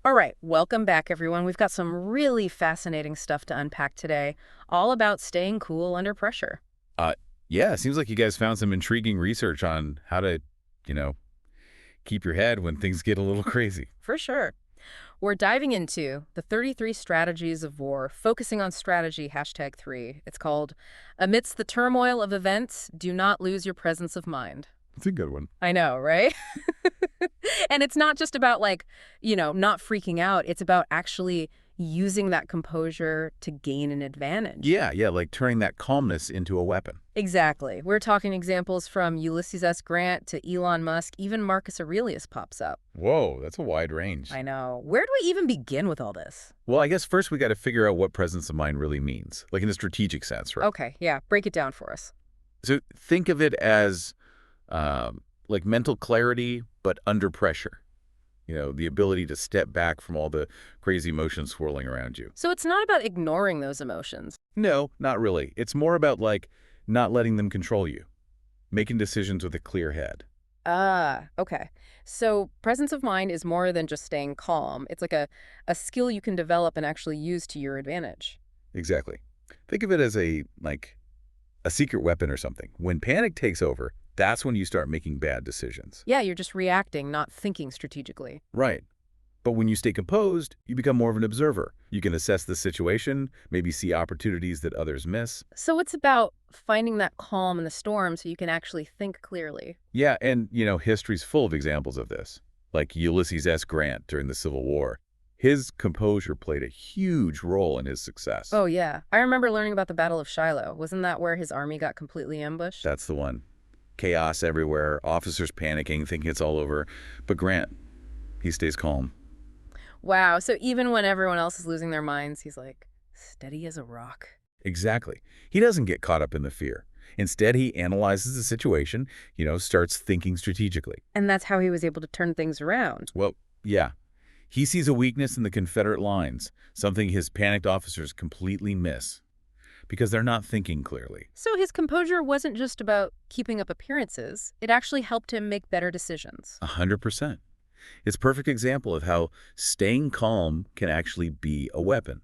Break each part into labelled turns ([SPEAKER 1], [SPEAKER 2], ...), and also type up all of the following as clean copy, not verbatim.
[SPEAKER 1] All right, welcome back, everyone. We've got some really fascinating stuff to unpack today, all about staying cool under pressure.
[SPEAKER 2] Uh, yeah, it seems like you guys found some intriguing research on how to, you know, keep your head when things get a little crazy.
[SPEAKER 1] For sure. We're diving into the 33 strategies of war, focusing on strategy #3. It's called Amidst the Turmoil of Events, Do Not Lose Your Presence of Mind.
[SPEAKER 2] It's a good one.
[SPEAKER 1] I know, right? And it's not just about not freaking out. It's about actually using that composure to gain an advantage.
[SPEAKER 2] Yeah, like turning that calmness into a weapon.
[SPEAKER 1] Exactly. We're talking examples from Ulysses S. Grant to Elon Musk, even Marcus Aurelius pops up.
[SPEAKER 2] Whoa, that's a wide range.
[SPEAKER 1] I know. Where do we even begin with all this?
[SPEAKER 2] Well, I guess first we got to figure out what presence of mind really means, like in a strategic sense, right?
[SPEAKER 1] Okay, yeah, break it down for us.
[SPEAKER 2] So think of it as like mental clarity, but under pressure. The ability to step back from all the crazy emotions swirling around you.
[SPEAKER 1] So it's not about ignoring those emotions.
[SPEAKER 2] No, not really. It's more about like not letting them control you, making decisions with a clear head.
[SPEAKER 1] Ah, okay. So presence of mind is more than just staying calm. It's like a skill you can develop and actually use to your advantage.
[SPEAKER 2] Exactly. Think of it as a secret weapon or something. When panic takes over, that's when you start making bad decisions.
[SPEAKER 1] Yeah, you're just reacting, not thinking strategically.
[SPEAKER 2] Right. But when you stay composed, you become more of an observer. You can assess the situation, maybe see opportunities that others miss.
[SPEAKER 1] So it's about finding that calm in the storm so you can actually think clearly.
[SPEAKER 2] Yeah, and history's full of examples of this, like Ulysses S. Grant during the Civil War. His composure played a huge role in his success.
[SPEAKER 1] Oh, yeah. I remember learning about the Battle of Shiloh. Wasn't that where his army got completely ambushed?
[SPEAKER 2] That's the one. Chaos everywhere, officers panicking, thinking it's all over. But Grant, he stays calm.
[SPEAKER 1] Wow. So even when everyone else is losing their minds, he's like steady as a rock.
[SPEAKER 2] Exactly. He doesn't get caught up in the fear. Instead, he analyzes the situation, starts thinking strategically.
[SPEAKER 1] And that's how he was able to turn things around.
[SPEAKER 2] Well, yeah. He sees a weakness in the Confederate lines, something his panicked officers completely miss, because they're not thinking clearly.
[SPEAKER 1] So his composure wasn't just about keeping up appearances. It actually helped him make better decisions.
[SPEAKER 2] 100%. It's a perfect example of how staying calm can actually be a weapon.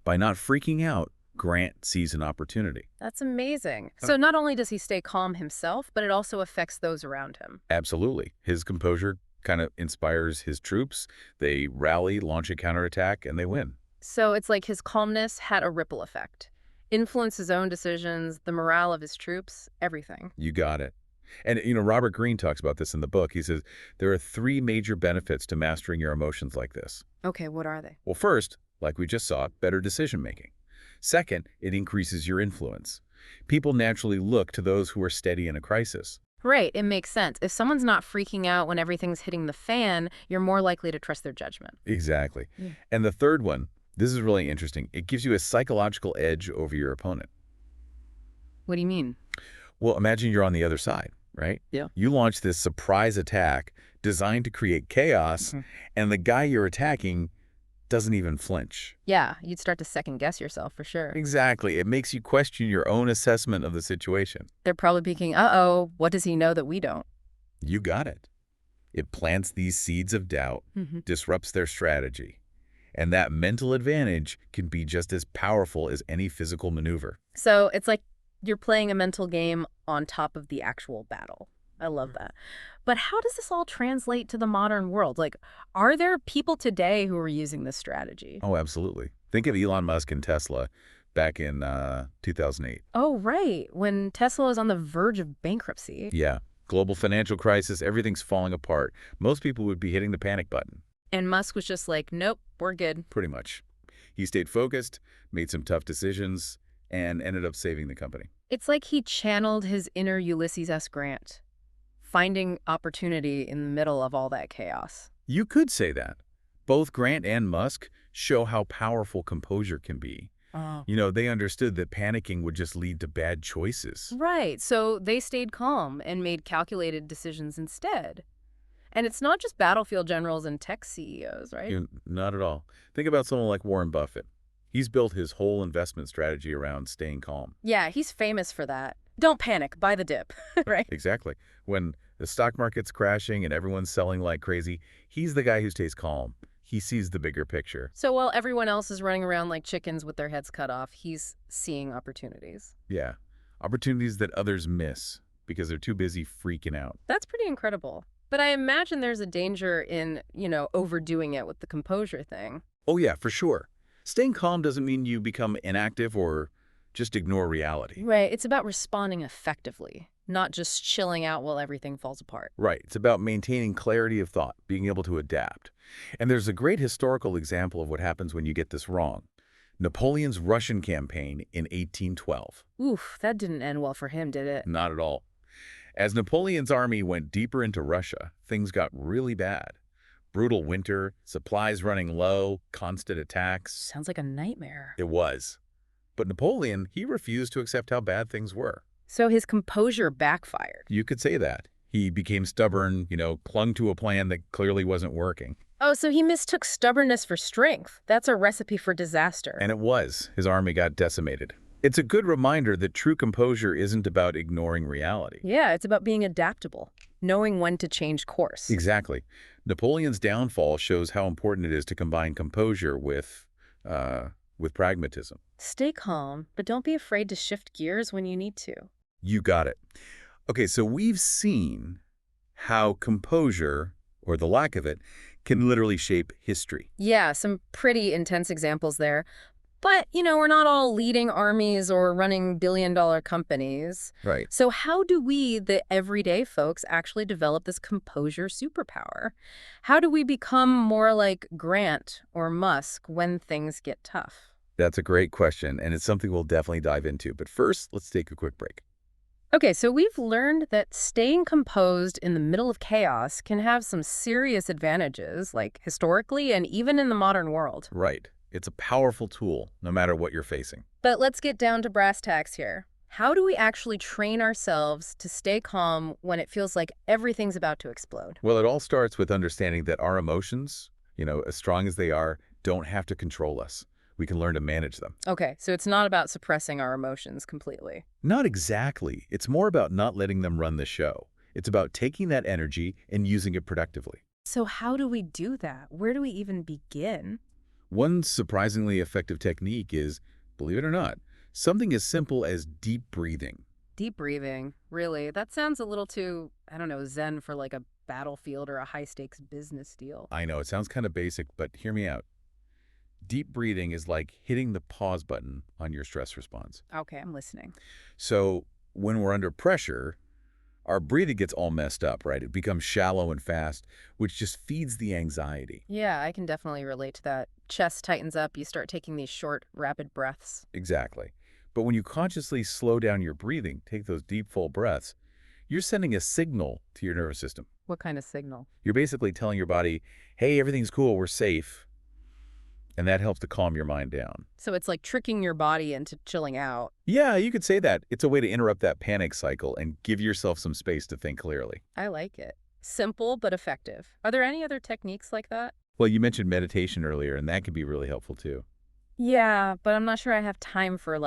[SPEAKER 2] By not freaking out, Grant sees an opportunity.
[SPEAKER 1] That's amazing. So not only does he stay calm himself, but it also affects those around him.
[SPEAKER 2] Absolutely. His composure kind of inspires his troops. They rally, launch a counterattack, and they win.
[SPEAKER 1] So it's like his calmness had a ripple effect. Influenced his own decisions, the morale of his troops, everything.
[SPEAKER 2] You got it. And, Robert Greene talks about this in the book. He says, there are three major benefits to mastering your emotions like this.
[SPEAKER 1] Okay, what are they?
[SPEAKER 2] Well, first, like we just saw, better decision-making. Second, it increases your influence. People naturally look to those who are steady in a crisis.
[SPEAKER 1] Right, it makes sense. If someone's not freaking out when everything's hitting the fan, you're more likely to trust their judgment.
[SPEAKER 2] Exactly.
[SPEAKER 1] Yeah.
[SPEAKER 2] And the third one, this is really interesting. It gives you a psychological edge over your opponent.
[SPEAKER 1] What do you mean?
[SPEAKER 2] Well, imagine you're on the other side, right?
[SPEAKER 1] Yeah.
[SPEAKER 2] You launch this surprise attack designed to create chaos, and the guy you're attacking doesn't even flinch.
[SPEAKER 1] Yeah, you'd start to second guess yourself for sure.
[SPEAKER 2] Exactly. It makes you question your own assessment of the situation.
[SPEAKER 1] They're probably thinking, uh-oh, what does he know that we don't?
[SPEAKER 2] You got it. It plants these seeds of doubt, disrupts their strategy. And that mental advantage can be just as powerful as any physical maneuver.
[SPEAKER 1] So it's like you're playing a mental game on top of the actual battle. I love that. But how does this all translate to the modern world? Like, are there people today who are using this strategy?
[SPEAKER 2] Oh, absolutely. Think of Elon Musk and Tesla back in 2008.
[SPEAKER 1] Oh, right. When Tesla was on the verge of bankruptcy.
[SPEAKER 2] Yeah. Global financial crisis, everything's falling apart. Most people would be hitting the panic button.
[SPEAKER 1] And Musk was just like, nope, we're good.
[SPEAKER 2] Pretty much. He stayed focused, made some tough decisions, and ended up saving the company.
[SPEAKER 1] It's like he channeled his inner Ulysses S. Grant, finding opportunity in the middle of all that chaos.
[SPEAKER 2] You could say that. Both Grant and Musk show how powerful composure can be.
[SPEAKER 1] Oh.
[SPEAKER 2] They understood that panicking would just lead to bad choices.
[SPEAKER 1] Right, so they stayed calm and made calculated decisions instead. And it's not just battlefield generals and tech CEOs, right?
[SPEAKER 2] Not at all. Think about someone like Warren Buffett. He's built his whole investment strategy around staying calm.
[SPEAKER 1] Yeah, he's famous for that. Don't panic, buy the dip, right?
[SPEAKER 2] Exactly. When the stock market's crashing and everyone's selling like crazy, he's the guy who stays calm. He sees the bigger picture.
[SPEAKER 1] So while everyone else is running around like chickens with their heads cut off, he's seeing opportunities.
[SPEAKER 2] Yeah. Opportunities that others miss because they're too busy freaking out.
[SPEAKER 1] That's pretty incredible. But I imagine there's a danger in, overdoing it with the composure thing.
[SPEAKER 2] Oh, yeah, for sure. Staying calm doesn't mean you become inactive or just ignore reality.
[SPEAKER 1] Right. It's about responding effectively, not just chilling out while everything falls apart.
[SPEAKER 2] Right. It's about maintaining clarity of thought, being able to adapt. And there's a great historical example of what happens when you get this wrong. Napoleon's Russian campaign in 1812.
[SPEAKER 1] Oof, that didn't end well for him, did it?
[SPEAKER 2] Not at all. As Napoleon's army went deeper into Russia, things got really bad. Brutal winter, supplies running low, constant attacks.
[SPEAKER 1] Sounds like a nightmare.
[SPEAKER 2] It was. But Napoleon, he refused to accept how bad things were.
[SPEAKER 1] So his composure backfired.
[SPEAKER 2] You could say that. He became stubborn, clung to a plan that clearly wasn't working.
[SPEAKER 1] Oh, so he mistook stubbornness for strength. That's a recipe for disaster.
[SPEAKER 2] And it was. His army got decimated. It's a good reminder that true composure isn't about ignoring reality.
[SPEAKER 1] Yeah, it's about being adaptable, knowing when to change course.
[SPEAKER 2] Exactly. Napoleon's downfall shows how important it is to combine composure with pragmatism.
[SPEAKER 1] Stay calm, but don't be afraid to shift gears when you need to.
[SPEAKER 2] You got it. Okay, so we've seen how composure, or the lack of it, can literally shape history.
[SPEAKER 1] Yeah, some pretty intense examples there. But, we're not all leading armies or running billion-dollar companies.
[SPEAKER 2] Right.
[SPEAKER 1] So how do we, the everyday folks, actually develop this composure superpower? How do we become more like Grant or Musk when things get tough?
[SPEAKER 2] That's a great question, and it's something we'll definitely dive into. But first, let's take a quick break.
[SPEAKER 1] Okay, so we've learned that staying composed in the middle of chaos can have some serious advantages, like historically and even in the modern world.
[SPEAKER 2] Right. It's a powerful tool, no matter what you're facing.
[SPEAKER 1] But let's get down to brass tacks here. How do we actually train ourselves to stay calm when it feels like everything's about to explode?
[SPEAKER 2] Well, it all starts with understanding that our emotions, as strong as they are, don't have to control us. We can learn to manage them.
[SPEAKER 1] Okay, so it's not about suppressing our emotions completely.
[SPEAKER 2] Not exactly. It's more about not letting them run the show. It's about taking that energy and using it productively.
[SPEAKER 1] So how do we do that? Where do we even begin?
[SPEAKER 2] One surprisingly effective technique is, believe it or not, something as simple as deep breathing.
[SPEAKER 1] Deep breathing, really? That sounds a little too, I don't know, zen for like a battlefield or a high-stakes business deal.
[SPEAKER 2] I know, it sounds kind of basic, but hear me out. Deep breathing is like hitting the pause button on your stress response.
[SPEAKER 1] Okay, I'm listening.
[SPEAKER 2] So when we're under pressure, our breathing gets all messed up, right? It becomes shallow and fast, which just feeds the anxiety.
[SPEAKER 1] Yeah, I can definitely relate to that. Chest tightens up, you start taking these short, rapid breaths.
[SPEAKER 2] Exactly. But when you consciously slow down your breathing, take those deep, full breaths, you're sending a signal to your nervous system.
[SPEAKER 1] What kind of signal?
[SPEAKER 2] You're basically telling your body, hey, everything's cool, we're safe. And that helps to calm your mind down.
[SPEAKER 1] So it's like tricking your body into chilling out.
[SPEAKER 2] Yeah, you could say that. It's a way to interrupt that panic cycle and give yourself some space to think clearly.
[SPEAKER 1] I like it. Simple but effective. Are there any other techniques like that?
[SPEAKER 2] Well, you mentioned meditation earlier, and that can be really helpful too.
[SPEAKER 1] Yeah, but I'm not sure I have time for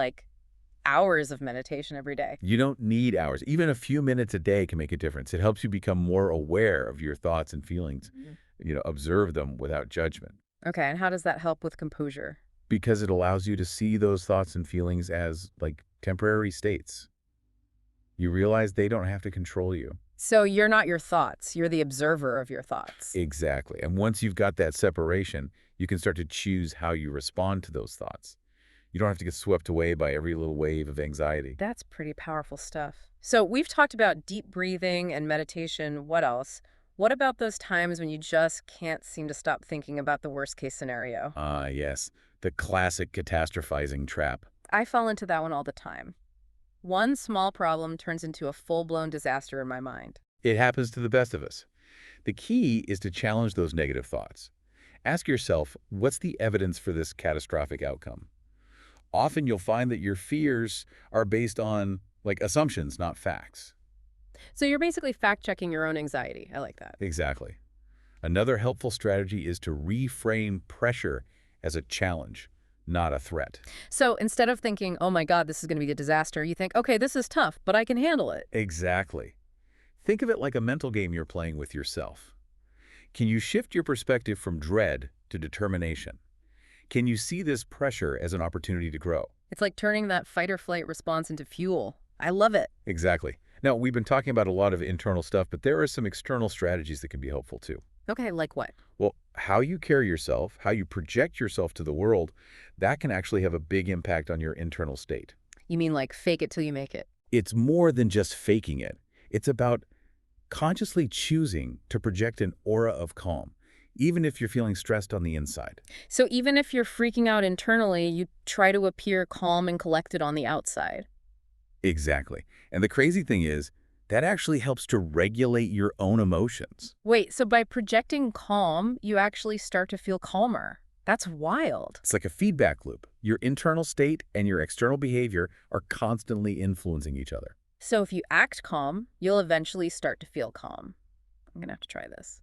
[SPEAKER 1] hours of meditation every day.
[SPEAKER 2] You don't need hours. Even a few minutes a day can make a difference. It helps you become more aware of your thoughts and feelings. Observe them without judgment.
[SPEAKER 1] Okay, and how does that help with composure?
[SPEAKER 2] Because it allows you to see those thoughts and feelings as, temporary states. You realize they don't have to control you.
[SPEAKER 1] So you're not your thoughts. You're the observer of your thoughts.
[SPEAKER 2] Exactly. And once you've got that separation, you can start to choose how you respond to those thoughts. You don't have to get swept away by every little wave of anxiety.
[SPEAKER 1] That's pretty powerful stuff. So we've talked about deep breathing and meditation. What else? What about those times when you just can't seem to stop thinking about the worst-case scenario?
[SPEAKER 2] Ah, yes. The classic catastrophizing trap.
[SPEAKER 1] I fall into that one all the time. One small problem turns into a full-blown disaster in my mind.
[SPEAKER 2] It happens to the best of us. The key is to challenge those negative thoughts. Ask yourself, what's the evidence for this catastrophic outcome? Often you'll find that your fears are based on, assumptions, not facts.
[SPEAKER 1] So you're basically fact-checking your own anxiety. I like that.
[SPEAKER 2] Exactly. Another helpful strategy is to reframe pressure as a challenge, not a threat.
[SPEAKER 1] So instead of thinking, oh my God, this is going to be a disaster, you think, okay, this is tough, but I can handle it.
[SPEAKER 2] Exactly. Think of it like a mental game you're playing with yourself. Can you shift your perspective from dread to determination. Can you see this pressure as an opportunity to grow?
[SPEAKER 1] It's like turning that fight or flight response into fuel. I love it.
[SPEAKER 2] Exactly. Now, we've been talking about a lot of internal stuff, but there are some external strategies that can be helpful too.
[SPEAKER 1] Okay, like what?
[SPEAKER 2] Well, how you carry yourself, how you project yourself to the world, that can actually have a big impact on your internal state.
[SPEAKER 1] You mean like fake it till you make it?
[SPEAKER 2] It's more than just faking it. It's about consciously choosing to project an aura of calm, even if you're feeling stressed on the inside.
[SPEAKER 1] So even if you're freaking out internally, you try to appear calm and collected on the outside.
[SPEAKER 2] Exactly. And the crazy thing is, that actually helps to regulate your own emotions.
[SPEAKER 1] Wait, so by projecting calm, you actually start to feel calmer. That's wild.
[SPEAKER 2] It's like a feedback loop. Your internal state and your external behavior are constantly influencing each other.
[SPEAKER 1] So if you act calm, you'll eventually start to feel calm. I'm gonna have to try this.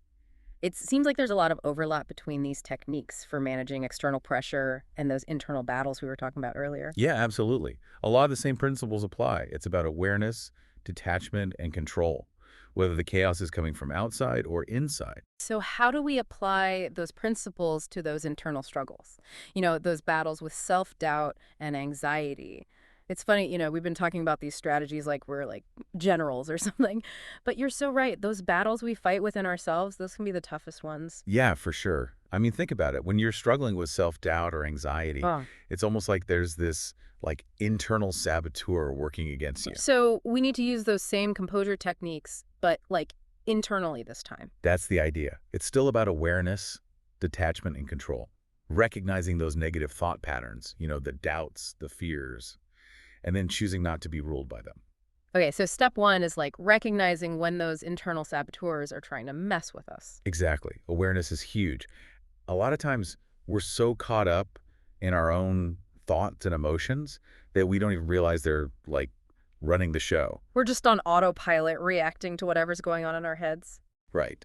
[SPEAKER 1] It seems like there's a lot of overlap between these techniques for managing external pressure and those internal battles we were talking about earlier.
[SPEAKER 2] Yeah, absolutely. A lot of the same principles apply. It's about awareness, detachment, and control, whether the chaos is coming from outside or inside.
[SPEAKER 1] So how do we apply those principles to those internal struggles? Those battles with self-doubt and anxiety. It's funny, we've been talking about these strategies like we're like generals or something, but you're so right. Those battles we fight within ourselves, those can be the toughest ones.
[SPEAKER 2] Yeah, for sure. I mean, think about it. When you're struggling with self-doubt or anxiety,
[SPEAKER 1] Oh.
[SPEAKER 2] it's almost like there's this internal saboteur working against you.
[SPEAKER 1] So we need to use those same composure techniques, but like internally this time.
[SPEAKER 2] That's the idea. It's still about awareness, detachment, and control. Recognizing those negative thought patterns, the doubts, the fears, and then choosing not to be ruled by them.
[SPEAKER 1] Okay, so step one is like recognizing when those internal saboteurs are trying to mess with us.
[SPEAKER 2] Exactly. Awareness is huge. A lot of times we're so caught up in our own thoughts and emotions that we don't even realize they're running the show.
[SPEAKER 1] We're just on autopilot reacting to whatever's going on in our heads.
[SPEAKER 2] Right.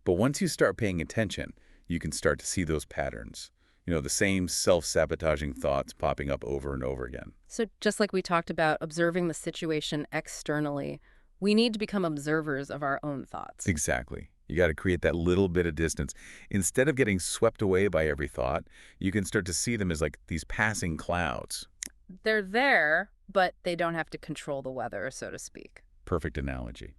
[SPEAKER 2] But once you start paying attention, you can start to see those patterns. The same self-sabotaging thoughts popping up over and over again.
[SPEAKER 1] So just like we talked about observing the situation externally, we need to become observers of our own thoughts.
[SPEAKER 2] Exactly. You got to create that little bit of distance. Instead of getting swept away by every thought, you can start to see them as like these passing clouds.
[SPEAKER 1] They're there, but they don't have to control the weather, so to speak.
[SPEAKER 2] Perfect analogy.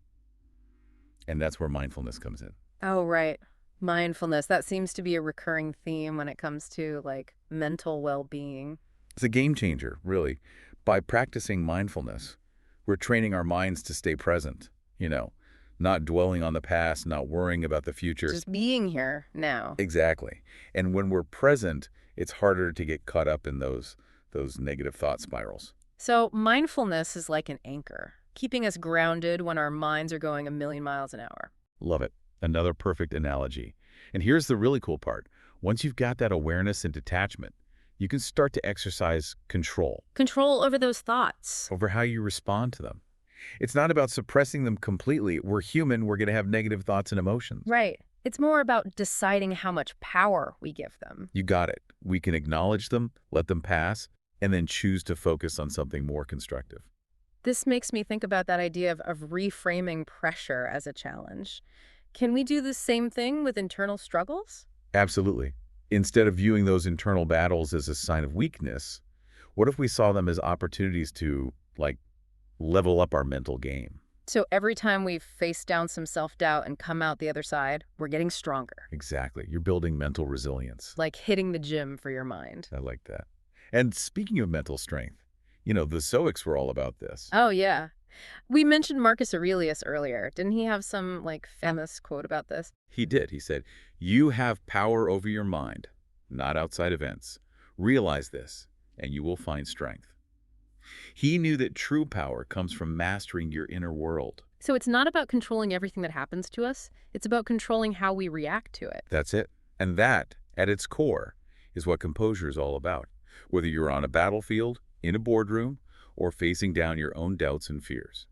[SPEAKER 2] And that's where mindfulness comes in.
[SPEAKER 1] Oh, right. Mindfulness. That seems to be a recurring theme when it comes to like mental well-being.
[SPEAKER 2] It's a game changer, really. By practicing mindfulness, we're training our minds to stay present, not dwelling on the past, not worrying about the future.
[SPEAKER 1] Just being here now.
[SPEAKER 2] Exactly. And when we're present, it's harder to get caught up in those negative thought spirals.
[SPEAKER 1] So mindfulness is like an anchor, keeping us grounded when our minds are going a million miles an hour.
[SPEAKER 2] Love it. Another perfect analogy. And here's the really cool part. Once you've got that awareness and detachment, you can start to exercise control.
[SPEAKER 1] Control over those thoughts.
[SPEAKER 2] Over how you respond to them. It's not about suppressing them completely. We're human. We're going to have negative thoughts and emotions.
[SPEAKER 1] Right. It's more about deciding how much power we give them.
[SPEAKER 2] You got it. We can acknowledge them, let them pass, and then choose to focus on something more constructive.
[SPEAKER 1] This makes me think about that idea of reframing pressure as a challenge. Can we do the same thing with internal struggles?
[SPEAKER 2] Absolutely. Instead of viewing those internal battles as a sign of weakness, what if we saw them as opportunities to, level up our mental game?
[SPEAKER 1] So every time we face down some self-doubt and come out the other side, we're getting stronger.
[SPEAKER 2] Exactly. You're building mental resilience.
[SPEAKER 1] Like hitting the gym for your mind.
[SPEAKER 2] I like that. And speaking of mental strength, the Stoics were all about this.
[SPEAKER 1] Oh, yeah. We mentioned Marcus Aurelius earlier. Didn't he have some, famous quote about this?
[SPEAKER 2] He did. He said, "You have power over your mind, not outside events. Realize this, and you will find strength." He knew that true power comes from mastering your inner world.
[SPEAKER 1] So it's not about controlling everything that happens to us. It's about controlling how we react to it.
[SPEAKER 2] That's it. And that, at its core, is what composure is all about. Whether you're on a battlefield, in a boardroom, or facing down your own doubts and fears.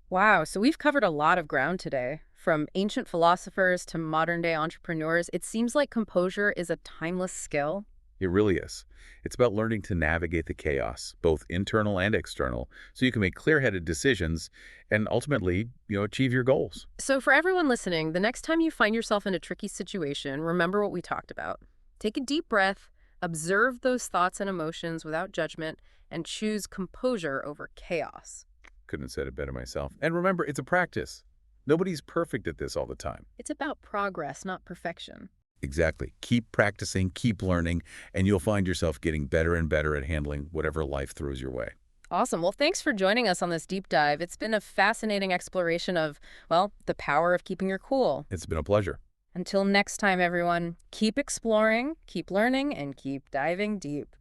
[SPEAKER 1] Wow, so we've covered a lot of ground today. From ancient philosophers to modern-day entrepreneurs, it seems like composure is a timeless skill.
[SPEAKER 2] It really is. It's about learning to navigate the chaos, both internal and external, so you can make clear-headed decisions and ultimately, achieve your goals.
[SPEAKER 1] So for everyone listening, the next time you find yourself in a tricky situation, remember what we talked about. Take a deep breath, observe those thoughts and emotions without judgment, and choose composure over chaos.
[SPEAKER 2] Couldn't have said it better myself. And remember, it's a practice. Nobody's perfect at this all the time.
[SPEAKER 1] It's about progress, not perfection.
[SPEAKER 2] Exactly. Keep practicing, keep learning, and you'll find yourself getting better and better at handling whatever life throws your way.
[SPEAKER 1] Awesome. Well, thanks for joining us on this deep dive. It's been a fascinating exploration of, well, the power of keeping your cool.
[SPEAKER 2] It's been a pleasure.
[SPEAKER 1] Until next time, everyone, keep exploring, keep learning, and keep diving deep.